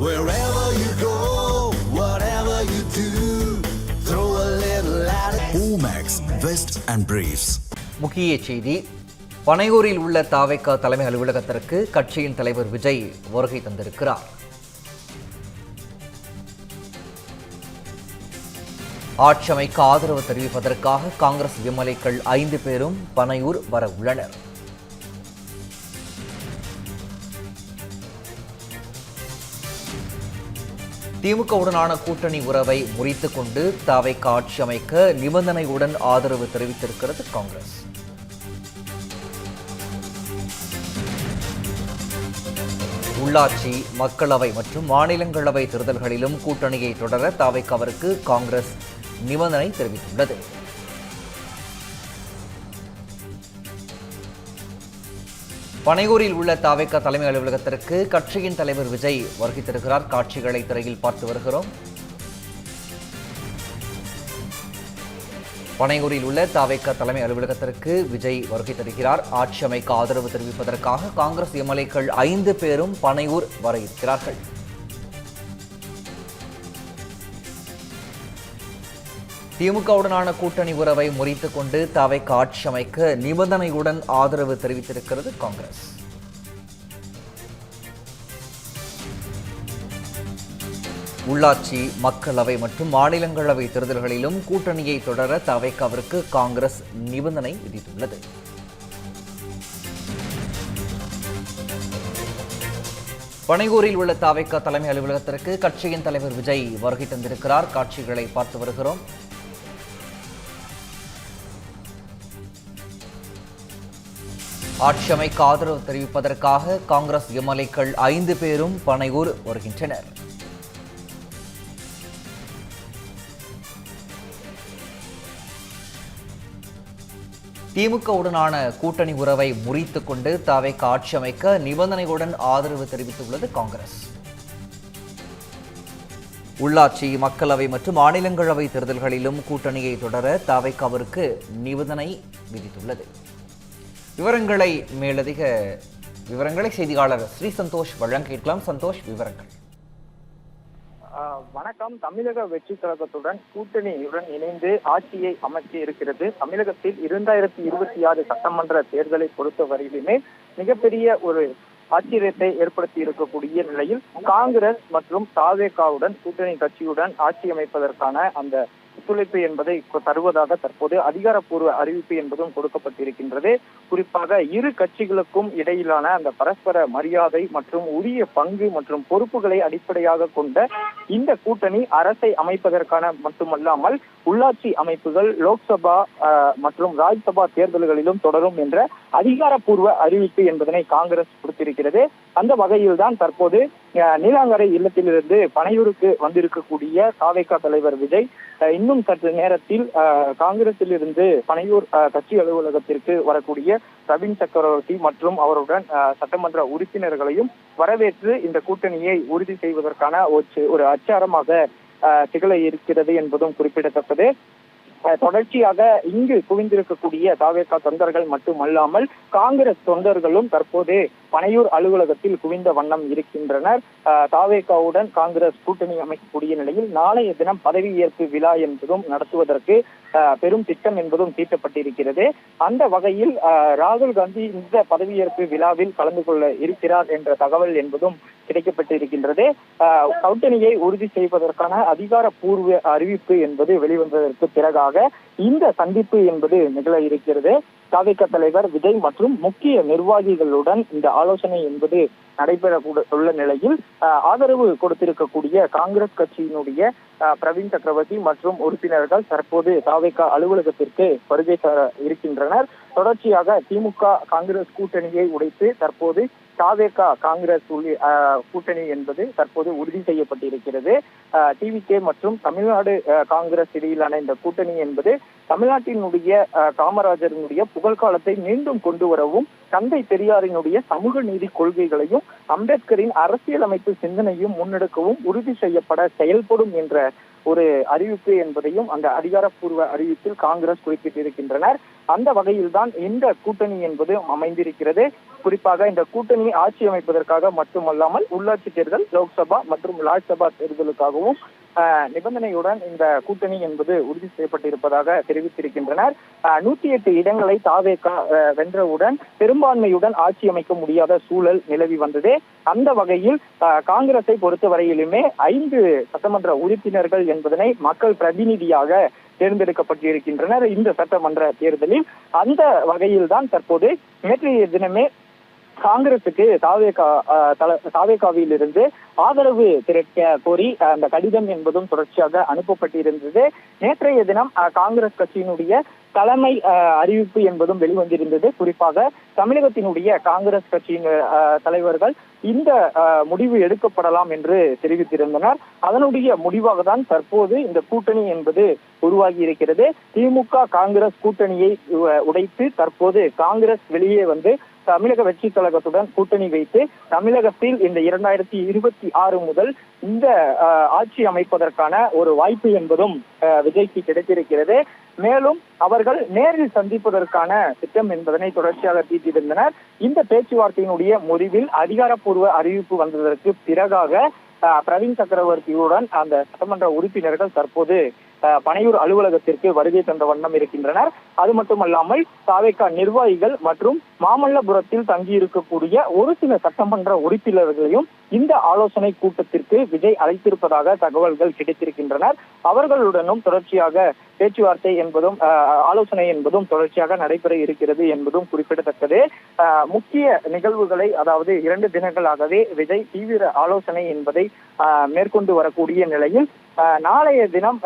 Wherever you go, whatever you do, throw a little at it. Omax, Vest and Briefs. முக்கிய செய்தி. பனையூரில் உள்ள தாவேகா தலைமை அலுவலகத்திற்கு கட்சியின் தலைவர் விஜய் வருகை தந்திருக்கிறார். ஆட்சி அமைக்க ஆதரவு தெரிவிப்பதற்காக காங்கிரஸ் எம்எல்ஏக்கள் 5 பேரும் பனையூர் வர உள்ளனர். திமுகவுடனான கூட்டணி உறவை முறித்துக் கொண்டு தாவேகா ஆட்சி அமைக்க நிபந்தனையுடன் ஆதரவு தெரிவித்திருக்கிறது காங்கிரஸ். உள்ளாட்சி, மக்களவை மற்றும் மாநிலங்களவை தேர்தல்களிலும் கூட்டணியை தொடர தாவேகாவிற்கு காங்கிரஸ் நிபந்தனை தெரிவித்துள்ளது. பனையூரில் உள்ள தாவேகா தலைமை அலுவலகத்திற்கு கட்சியின் தலைவர் விஜய் வருகை தருகிறார். காட்சிகளை திரையில் பார்த்து வருகிறோம். பனையூரில் உள்ள தாவேகா தலைமை அலுவலகத்திற்கு விஜய் வருகை தருகிறார். ஆட்சி அமைக்க ஆதரவு தெரிவிப்பதற்காக காங்கிரஸ் எம்எல்ஏக்கள் 5 பேரும் பனையூர் வர இருக்கிறார்கள். திமுகவுடனான கூட்டணி உறவை முறித்துக் கொண்டு தாவேகா ஆட்சி அமைக்க நிபந்தனையுடன் ஆதரவு தெரிவித்திருக்கிறது காங்கிரஸ். உள்ளாட்சி, மக்களவை மற்றும் மாநிலங்களவை தேர்தல்களிலும் கூட்டணியை தொடர தாவேகாவிற்கு காங்கிரஸ் நிபந்தனை விதித்துள்ளது. பனையூரில் உள்ள தாவேகா தலைமை அலுவலகத்திற்கு கட்சியின் தலைவர் விஜய் வருகை தந்திருக்கிறார். காட்சிகளை பார்த்து வருகிறோம். ஆட்சி அமைக்க ஆதரவு தெரிவிப்பதற்காக காங்கிரஸ் எம்எல்ஏக்கள் 5 பேரும் பனையூர் வருகின்றனர். திமுகவுடனான கூட்டணி உறவை முறித்துக் கொண்டு தாவேகா ஆட்சி அமைக்க நிபந்தனையுடன் ஆதரவு தெரிவித்துள்ளது காங்கிரஸ். உள்ளாட்சி, மக்களவை மற்றும் மாநிலங்களவை தேர்தல்களிலும் கூட்டணியை தொடர தாவேகாவிற்கு நிபந்தனை விதித்துள்ளது. மேலதிக விவரங்களை செய்தியாளர் ஸ்ரீ சந்தோஷ் வழங்க கேட்கலாம். சந்தோஷ், விவரங்கள். வணக்கம். தமிழக வெற்றி கழகத்துடன் கூட்டணியுடன் இணைந்து ஆட்சியை அமைக்க இருக்கிறது. தமிழகத்தில் 2026 சட்டமன்ற தேர்தலை பொறுத்த வரையிலுமே மிகப்பெரிய ஒரு ஆச்சரியத்தை ஏற்படுத்தி இருக்கக்கூடிய நிலையில் காங்கிரஸ் மற்றும் தாவேகாவுடன் கூட்டணி கட்சியுடன் ஆட்சி அமைப்பதற்கான அந்த ஒத்துழைப்பு என்பதை தருவதாக தற்போது அதிகாரப்பூர்வ அறிவிப்பு என்பதும் கொடுக்கப்பட்டிருக்கின்றது. குறிப்பாக இரு கட்சிகளுக்கும் இடையிலான அந்த பரஸ்பர மரியாதை மற்றும் உரிய பங்கு மற்றும் பொறுப்புகளை அடிப்படையாக கொண்ட இந்த கூட்டணி அரசை அமைப்பதற்கான மட்டுமல்லாமல் உள்ளாட்சி அமைப்புகள், லோக்சபா மற்றும் ராஜ்யசபா தேர்தல்களிலும் தொடரும் என்ற அதிகாரப்பூர்வ அறிவிப்பு என்பதனை காங்கிரஸ் கொடுத்திருக்கிறது. அந்த வகையில் தான் தற்போது நீலாங்கரை இல்லத்திலிருந்து பனையூருக்கு வந்திருக்கக்கூடிய தாவேகா தலைவர் விஜய் இன்னும் சற்று நேரத்தில் காங்கிரஸில் இருந்து பனையூர் கட்சி அலுவலகத்திற்கு வரக்கூடிய பிரவீன் சக்கரவர்த்தி மற்றும் அவருடன் சட்டமன்ற உறுப்பினர்களையும் வரவேற்று இந்த கூட்டணியை உறுதி செய்வதற்கான ஒரு அச்சாரமாக திகழ இருக்கிறது என்பதும் குறிப்பிடத்தக்கது. தொடர்ச்சியாக இங்கு குவிந்திருக்கக்கூடிய தாவேகா தொண்டர்கள் மட்டுமல்லாமல் காங்கிரஸ் தொண்டர்களும் தற்போது பனையூர் அலுவலகத்தில் குவிந்த வண்ணம் இருக்கின்றனர். தாவேகாவுடன் காங்கிரஸ் கூட்டணி அமைக்கக்கூடிய நிலையில் நாளைய தினம் பதவியேற்பு விழா என்பதும் நடத்துவதற்கு பெரும் திட்டம் என்பதும் தீட்டப்பட்டிருக்கிறது. அந்த வகையில் ராகுல் காந்தி இந்த பதவியேற்பு விழாவில் கலந்து கொள்ள இருக்கிறார் என்ற தகவல் என்பதும் கிடைக்கப்பட்டிருக்கின்றது. கூட்டணியை உறுதி செய்வதற்கான அதிகாரப்பூர்வ அறிவிப்பு என்பது வெளிவந்ததற்கு பிறகாக இந்த சந்திப்பு என்பது நிகழ இருக்கிறது. தாவேகா தலைவர் விஜய் மற்றும் முக்கிய நிர்வாகிகளுடன் இந்த ஆலோசனை என்பது நடைபெற உள்ள நிலையில் ஆதரவு கொடுத்திருக்கக்கூடிய காங்கிரஸ் கட்சியினுடைய பிரவீன் சக்கரவர்த்தி மற்றும் உறுப்பினர்கள் தற்போது தாவேகா அலுவலகத்திற்கு வருகை தர இருக்கின்றனர். தொடர்ச்சியாக திமுக காங்கிரஸ் கூட்டணியை உடைத்து தற்போது தாவேகா காங்கிரஸ் கூட்டணி என்பது தற்போது உறுதி செய்யப்பட்டிருக்கிறது. டிவிகே மற்றும் தமிழ்நாடு காங்கிரஸ் இடையிலான இந்த கூட்டணி என்பது தமிழ்நாட்டினுடைய காமராஜரினுடைய புகழ்காலத்தை மீண்டும் கொண்டு வரவும், தந்தை பெரியாரினுடைய சமூக நீதி கொள்கைகளையும் அம்பேத்கரின் அரசியலமைப்பு சிந்தனையும் முன்னெடுக்கவும் உறுதி செய்யப்பட செயல்படும் என்ற ஒரு அறிவிப்பு என்பதையும் அந்த அதிகாரப்பூர்வ அறிவிப்பில் காங்கிரஸ் குறிப்பிட்டிருக்கின்றனர். அந்த வகையில்தான் இந்த கூட்டணி என்பது அமைந்திருக்கிறது. குறிப்பாக இந்த கூட்டணி ஆட்சி அமைப்பதற்காக மட்டுமல்லாமல் உள்ளாட்சி தேர்தல், லோக்சபா மற்றும் ராஜ்யசபா தேர்தலுக்காகவும் நிபந்தனையுடன் இந்த கூட்டணி என்பது உறுதி செய்யப்பட்டிருப்பதாக தெரிவித்திருக்கின்றனர். 108 இடங்களை தாவேகா வென்றவுடன் பெரும்பான்மையுடன் ஆட்சி அமைக்க முடியாத சூழல் நிலவி வந்தது. அந்த வகையில் காங்கிரஸை பொறுத்தவரையிலுமே 5 சட்டமன்ற உறுப்பினர்கள் என்பதனை மக்கள் பிரதிநிதியாக தேர்ந்தெடுக்கப்பட்டிருக்கின்றனர் இந்த சட்டமன்ற தேர்தலில். அந்த வகையில் தான் தற்போது நேற்றைய தினமே காங்கிரசுக்கு தாவேகாவில் இருந்து ஆதரவு திரட்ட கோரி அந்த கடிதம் என்பதும் தொடர்ச்சியாக அனுப்பப்பட்டிருந்தது. நேற்றைய தினம் காங்கிரஸ் கட்சியினுடைய தலைமை அறிவிப்பு என்பதும் வெளிவந்திருந்தது. குறிப்பாக தமிழகத்தினுடைய காங்கிரஸ் கட்சியின் தலைவர்கள் இந்த முடிவு எடுக்கப்படலாம் என்று தெரிவித்திருந்தனர். அதனுடைய முடிவாக தான் தற்போது இந்த கூட்டணி என்பது உருவாகி இருக்கிறது. திமுக காங்கிரஸ் கூட்டணியை உடைத்து தற்போது காங்கிரஸ் வெளியே வந்து தமிழக வெற்றி கழகத்துடன் கூட்டணி வைத்து தமிழகத்தில் இந்த 2026 முதல் இந்த ஆட்சி அமைப்பதற்கான ஒரு வாய்ப்பு என்பதும் விஜய்க்கு கிடைத்திருக்கிறது. மேலும் அவர்கள் நேரில் சந்திப்பதற்கான திட்டம் என்பதனை தொடர்ச்சியாக தீட்டியிருந்தனர். இந்த பேச்சுவார்த்தையினுடைய முடிவில் அதிகாரப்பூர்வ அறிவிப்பு வந்ததற்கு பிறகாக பிரவீன் சக்கரவர்த்தியுடன் அந்த சட்டமன்ற உறுப்பினர்கள் தற்போது பனையூர் அலுவலகத்திற்கு வருகை தந்த வண்ணம் இருக்கின்றனர். அது மட்டுமல்லாமல் தாவேகா நிர்வாகிகள் மற்றும் மாமல்லபுரத்தில் தங்கியிருக்கக்கூடிய ஒரு சில சட்டமன்ற உறுப்பினர்களையும் இந்த ஆலோசனை கூட்டத்திற்கு விஜய் அழைத்திருப்பதாக தகவல்கள் கிடைத்திருக்கின்றனர். அவர்களுடனும் தொடர்ச்சியாக பேச்சுவார்த்தை என்பதும் ஆலோசனை என்பதும் தொடர்ச்சியாக நடைபெற இருக்கிறது என்பதும் குறிப்பிடத்தக்கது. முக்கிய நிகழ்வுகளை அதாவது 2 தினங்களாகவே விஜய் தீவிர ஆலோசனை என்பதை மேற்கொண்டு வரக்கூடிய நிலையில் நாளைய தினம்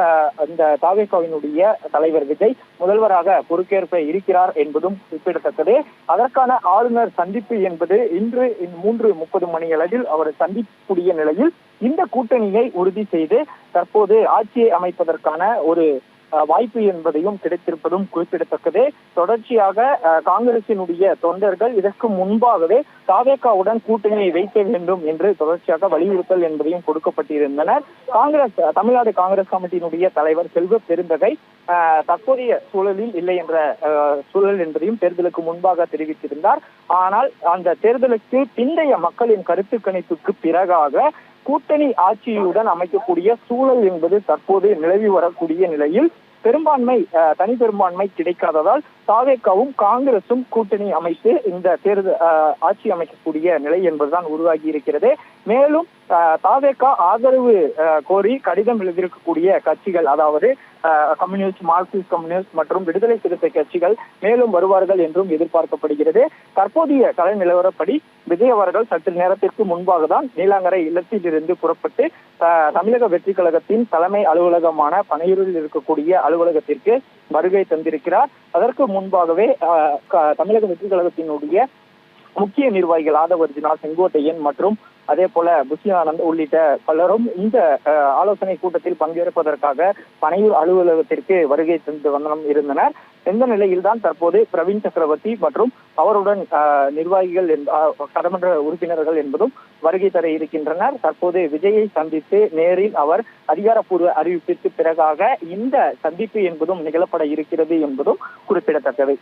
இந்த தாவேகாவினுடைய தலைவர் விஜய் முதல்வராக பொறுப்பேற்க இருக்கிறார் என்பதும் குறிப்பிடத்தக்கது. அதற்கான ஆளுநர் சந்திப்பு என்பது இன்று 3:30 மணியளவில் அவர் சந்திக்கக்கூடிய நிலையில் இந்த கூட்டணியை உறுதி செய்து தற்போது ஆட்சியை அமைப்பதற்கான ஒரு வாய்ப்பு என்பதையும் கிடைத்திருப்பதும் குறிப்பிடத்தக்கது. தொடர்ச்சியாக காங்கிரசினுடைய தொண்டர்கள் இதற்கு முன்பாகவே தாவேகாவுடன் கூட்டணியை வைக்க வேண்டும் என்று தொடர்ச்சியாக வலியுறுத்தல் என்பதையும் கொடுக்கப்பட்டிருந்தனர். தமிழ்நாடு காங்கிரஸ் கமிட்டியினுடைய தலைவர் செல்வ பெருந்தகை தற்போதைய சூழலில் இல்லை என்ற சூழல் என்பதையும் தேர்தலுக்கு முன்பாக தெரிவித்திருந்தார். ஆனால் அந்த தேர்தலுக்கு பிந்தைய மக்களின் கருத்து கணிப்புக்கு பிறகாக கூட்டணி ஆட்சியுடன் அமைக்கக்கூடிய சூழல் என்பது தற்போது நிலவி வரக்கூடிய நிலையில் பெரும்பான்மை தனி பெரும்பான்மை கிடைக்காததால் தாவேகாவும் காங்கிரசும் கூட்டணி அமைத்து இந்த தேர்தல் ஆட்சி அமைக்கக்கூடிய நிலை என்பதுதான் உருவாகி இருக்கிறது. மேலும் தாவேகா ஆதரவு கோரி கடிதம் எழுதியிருக்கக்கூடிய கட்சிகள் அதாவது கம்யூனிஸ்ட், மார்க்சிஸ்ட் கம்யூனிஸ்ட் மற்றும் விடுதலை சிறுத்தை கட்சிகள் மேலும் வருவார்கள் என்றும் எதிர்பார்க்கப்படுகிறது. தற்போதைய கலை நிலவரப்படி விஜய் அவர்கள் சற்று நேரத்திற்கு முன்பாக தான் நீலாங்கரை இல்லத்தில் இருந்து புறப்பட்டு தமிழக வெற்றி கழகத்தின் தலைமை அலுவலகமான பனையூரில் இருக்கக்கூடிய அலுவலகத்திற்கு வருகை தந்திருக்கிறார். அதற்கு முன்பாகவே தமிழக வெற்றி கழகத்தினுடைய முக்கிய நிர்வாகிகள் ஆதவர்ஜுனா, செங்கோட்டையன் மற்றும் அதே போல புஷி ஆனந்த் உள்ளிட்ட பலரும் இந்த ஆலோசனை கூட்டத்தில் பங்கேற்பதற்காக பனையூர் அலுவலகத்திற்கு வருகை தந்து வண்ணம் இருந்தனர். இந்த நிலையில்தான் தற்போது பிரவீன் சக்கரவர்த்தி மற்றும் அவருடன் நிர்வாகிகள் சட்டமன்ற உறுப்பினர்கள் என்பதும் வருகை தர இருக்கின்றனர். தற்போது விஜயை சந்தித்து நேரில் அவர் அதிகாரப்பூர்வ அறிவிப்பிற்கு பிறகாக இந்த சந்திப்பு என்பதும் நிகழப்பட இருக்கிறது என்பதும் குறிப்பிடத்தக்கது.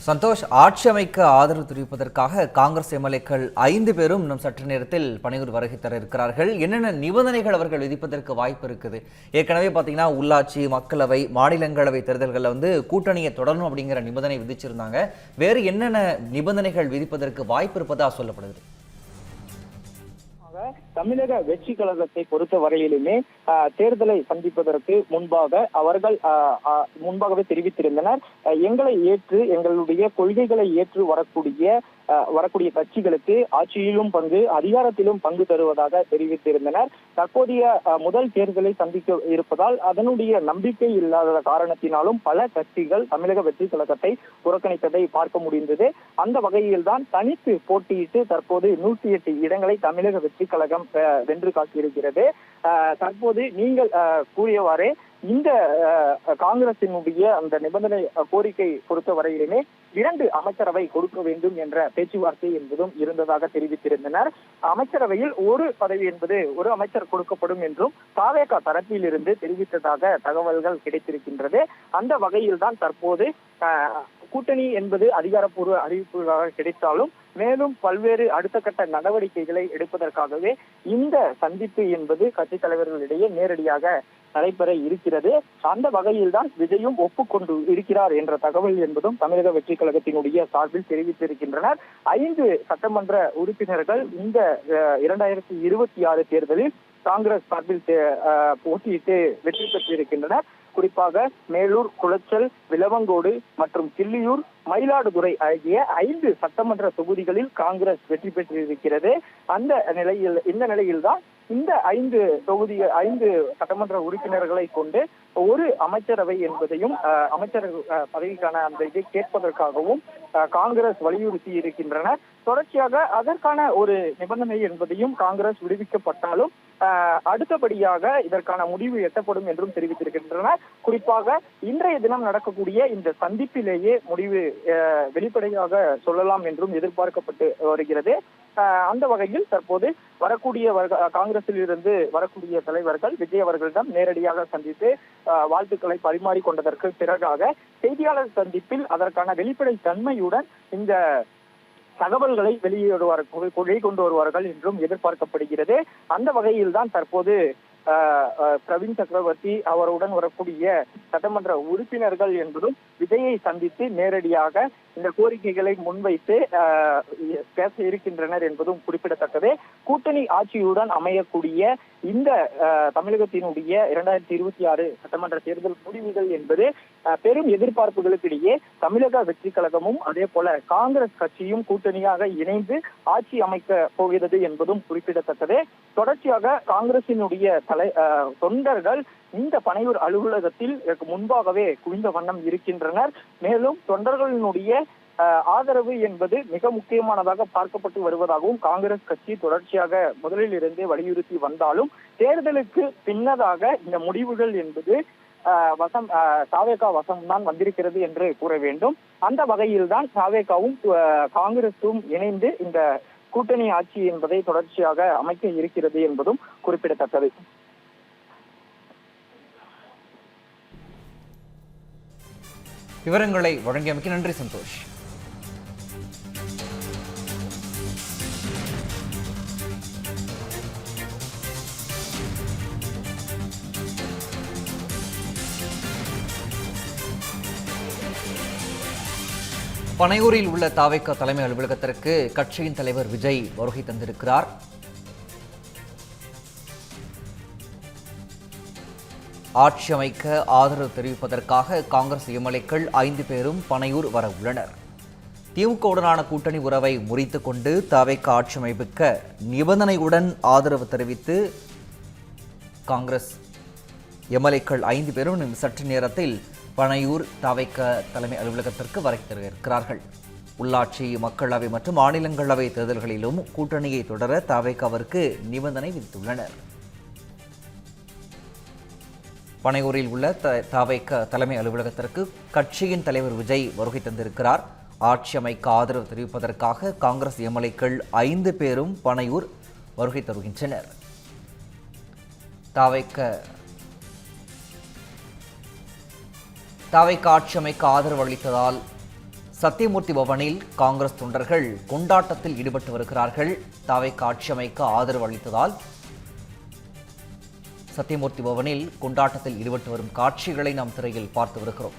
சந்தோஷ், ஆட்சி அமைக்க ஆதரவு தெரிவிப்பதற்காக காங்கிரஸ் எம்எல்ஏக்கள் 5 பேரும் இன்னும் சற்று நேரத்தில் பனையூர் வருகை தர இருக்கிறார்கள். என்னென்ன நிபந்தனைகள் அவர்கள் விதிப்பதற்கு வாய்ப்பு இருக்குது? ஏற்கனவே பார்த்தீங்கன்னா உள்ளாட்சி, மக்களவை, மாநிலங்களவை தேர்தல்களில் கூட்டணியை தொடரணும் அப்படிங்கிற நிபந்தனை விதிச்சிருந்தாங்க. வேறு என்னென்ன நிபந்தனைகள் விதிப்பதற்கு வாய்ப்பு இருப்பதா சொல்லப்படுது? தமிழக வெற்றி கழகத்தை பொறுத்த வரையிலுமே தேர்தலை சந்திப்பதற்கு முன்பாக அவர்கள் முன்பாகவே தெரிவித்திருந்தனர், எங்களை ஏற்று எங்களுடைய கொள்கைகளை ஏற்று வரக்கூடிய கட்சிகளுக்கு ஆட்சியிலும் பங்கு, அதிகாரத்திலும் பங்கு தருவதாக தெரிவித்திருந்தனர். தற்போதைய முதல் தேர்தலை சந்திக்க இருப்பதால் அதனுடைய நம்பிக்கை இல்லாத காரணத்தினாலும் பல கட்சிகள் தமிழக வெற்றி கழகத்தை புறக்கணித்ததை பார்க்க முடிந்தது. அந்த வகையில் தான் தனித்து போட்டியிட்டு தற்போது 108 இடங்களை தமிழக வெற்றி கழகம் வென்று காட்டியிருக்கிறது. தற்போது நீங்கள் கூறியவாறே இந்த காங்கிரசினுடைய அந்த நிபந்தனை கோரிக்கை பொறுத்த வரையிலுமே 2 அமைச்சரவை கொடுக்க வேண்டும் என்ற பேச்சுவார்த்தை என்பதும் இருந்ததாக தெரிவித்திருந்தனர். அமைச்சரவையில் ஒரு பதவி என்பது ஒரு அமைச்சர் கொடுக்கப்படும் என்றும் தாவேகா தரப்பில் இருந்து தெரிவித்ததாக தகவல்கள் கிடைத்திருக்கின்றது. அந்த வகையில் தான் தற்போது கூட்டணி என்பது அதிகாரப்பூர்வ அறிவிப்புகளாக கிடைத்தாலும் மேலும் பல்வேறு அடுத்த கட்ட நடவடிக்கைகளை எடுப்பதற்காகவே இந்த சந்திப்பு என்பது கட்சித் தலைவர்களிடையே நேரடியாக நடைபெற இருக்கிறது. அந்த வகையில் தான் விஜயும் ஒப்புக்கொண்டு இருக்கிறார் என்ற தகவல் என்பதும் தமிழக வெற்றி கழகத்தினுடைய சார்பில் தெரிவித்திருக்கின்றனர். 5 சட்டமன்ற உறுப்பினர்கள் இந்த 2026 தேர்தலில் காங்கிரஸ் சார்பில் போட்டியிட்டு வெற்றி பெற்றிருக்கின்றனர். குறிப்பாக மேலூர், குளச்சல், விளவங்கோடு மற்றும் கிள்ளியூர், மயிலாடுதுறை ஆகிய 5 சட்டமன்ற தொகுதிகளில் காங்கிரஸ் வெற்றி பெற்றிருக்கிறது. இந்த நிலையில்தான் இந்த 5 சட்டமன்ற உறுப்பினர்களை கொண்டு ஒரு அமைச்சரவை என்பதையும் அமைச்சர் பதவிக்கான அந்த இதை கேட்பதற்காகவும் காங்கிரஸ் வலியுறுத்தி இருக்கின்றனர். தொடர்ச்சியாக அதற்கான ஒரு நிபந்தனை என்பதையும் காங்கிரஸ் விடுவிக்கப்பட்டாலும் அடுத்தபடியாக இதற்கான முடிவு எட்டப்படும் என்றும் தெரிவித்திருக்கின்றனர். குறிப்பாக இன்றைய தினம் நடக்கக்கூடிய இந்த சந்திப்பிலேயே முடிவு வெளிப்படையாக சொல்லலாம் என்றும் எதிர்பார்க்கப்பட்டு வருகிறது. அந்த வகையில் தற்போது வரக்கூடிய காங்கிரஸில் இருந்து வரக்கூடிய தலைவர்கள் விஜய் அவர்களிடம் நேரடியாக சந்தித்து வாழ்த்துக்களை பரிமாறிக்கொண்டதற்கு பிறகாக செய்தியாளர் சந்திப்பில் அதற்கான வெளிப்படை தன்மையுடன் இந்த தகவல்களை வெளிக்கொண்டு வருவார்கள் என்றும் எதிர்பார்க்கப்படுகிறது. அந்த வகையில் தான் தற்போது பிரவீன் சக்கரவர்த்தி அவருடன் வரக்கூடிய சட்டமன்ற உறுப்பினர்கள் என்பதும் விஜயை சந்தித்து நேரடியாக இந்த கோரிக்கைகளை முன்வைத்து பேச இருக்கின்றனர் என்பதும் குறிப்பிடத்தக்கது. கூட்டணி ஆட்சியுடன் அமையக்கூடிய இந்த தமிழகத்தினுடைய 2026 சட்டமன்ற தேர்தல் முடிவுகள் என்பது பெரும் எதிர்பார்ப்புகளுக்கிடையே தமிழக வெற்றி கழகமும் அதே போல காங்கிரஸ் கட்சியும் கூட்டணியாக இணைந்து ஆட்சி அமைக்க போகிறது என்பதும் குறிப்பிடத்தக்கது. தொடர்ச்சியாக காங்கிரசினுடைய தொண்டர்கள் இந்த பனையூர் அலுவலகத்தில் முன்பாகவே குவிந்த வண்ணம் இருக்கின்றனர். மேலும் தொண்டர்களினுடைய ஆதரவு என்பது மிக முக்கியமானதாக பார்க்கப்பட்டு வருவதாகவும் காங்கிரஸ் கட்சி தொடர்ச்சியாக முதலில் இருந்தே வலியுறுத்தி வந்தாலும் தேர்தலுக்கு பின்னதாக இந்த முடிவுகள் என்பது தாவேகா வசம்தான் வந்திருக்கிறது என்று கூற வேண்டும். அந்த வகையில் தான் தாவேகாவும் காங்கிரசும் இணைந்து இந்த கூட்டணி ஆட்சி என்பதை தொடர்ச்சியாக அமைக்க இருக்கிறது என்பதும் குறிப்பிடத்தக்கது. விவரங்களை வழங்கியமைக்கு நன்றி சந்தோஷ். பனையூரில் உள்ள தாவேகா தலைமை அலுவலகத்திற்கு கட்சியின் தலைவர் விஜய் வருகை தந்திருக்கிறார். ஆட்சி அமைக்க ஆதரவு தெரிவிப்பதற்காக காங்கிரஸ் எம்எல்ஏக்கள் 5 பேரும் பனையூர் வர உள்ளனர். திமுகவுடனான கூட்டணி உறவை முறித்துக் கொண்டு தாவேகா ஆட்சி அமைக்க நிபந்தனையுடன் ஆதரவு தெரிவித்து காங்கிரஸ் எம்எல்ஏக்கள் 5 பேரும் சற்று நேரத்தில் பனையூர் தாவேகா தலைமை அலுவலகத்திற்கு வருகை இருக்கிறார்கள். உள்ளாட்சி, மக்களவை மற்றும் மாநிலங்களவை தேர்தல்களிலும் கூட்டணியை தொடர தாவேகாவிற்கு நிபந்தனை விதித்துள்ளனர். பனையூரில் உள்ள தாவேகா தலைமை அலுவலகத்திற்கு கட்சியின் தலைவர் விஜய் வருகை தந்திருக்கிறார். ஆட்சி அமைக்க ஆதரவு தெரிவிப்பதற்காக காங்கிரஸ் எம்எல்ஏக்கள் 5 பேரும் பனையூர் வருகை தருகின்றனர். தாவேகா ஆட்சி அமைக்க ஆதரவு அளித்ததால் சத்தியமூர்த்தி பவனில் காங்கிரஸ் தொண்டர்கள் கொண்டாட்டத்தில் ஈடுபட்டு வருகிறார்கள். தாவேகா ஆட்சி அமைக்க ஆதரவு அளித்ததால் சத்தியமூர்த்தி பவனில் கொண்டாட்டத்தில் ஈடுபட்டு வரும் காட்சிகளை நாம் திரையில் பார்த்து வருகிறோம்.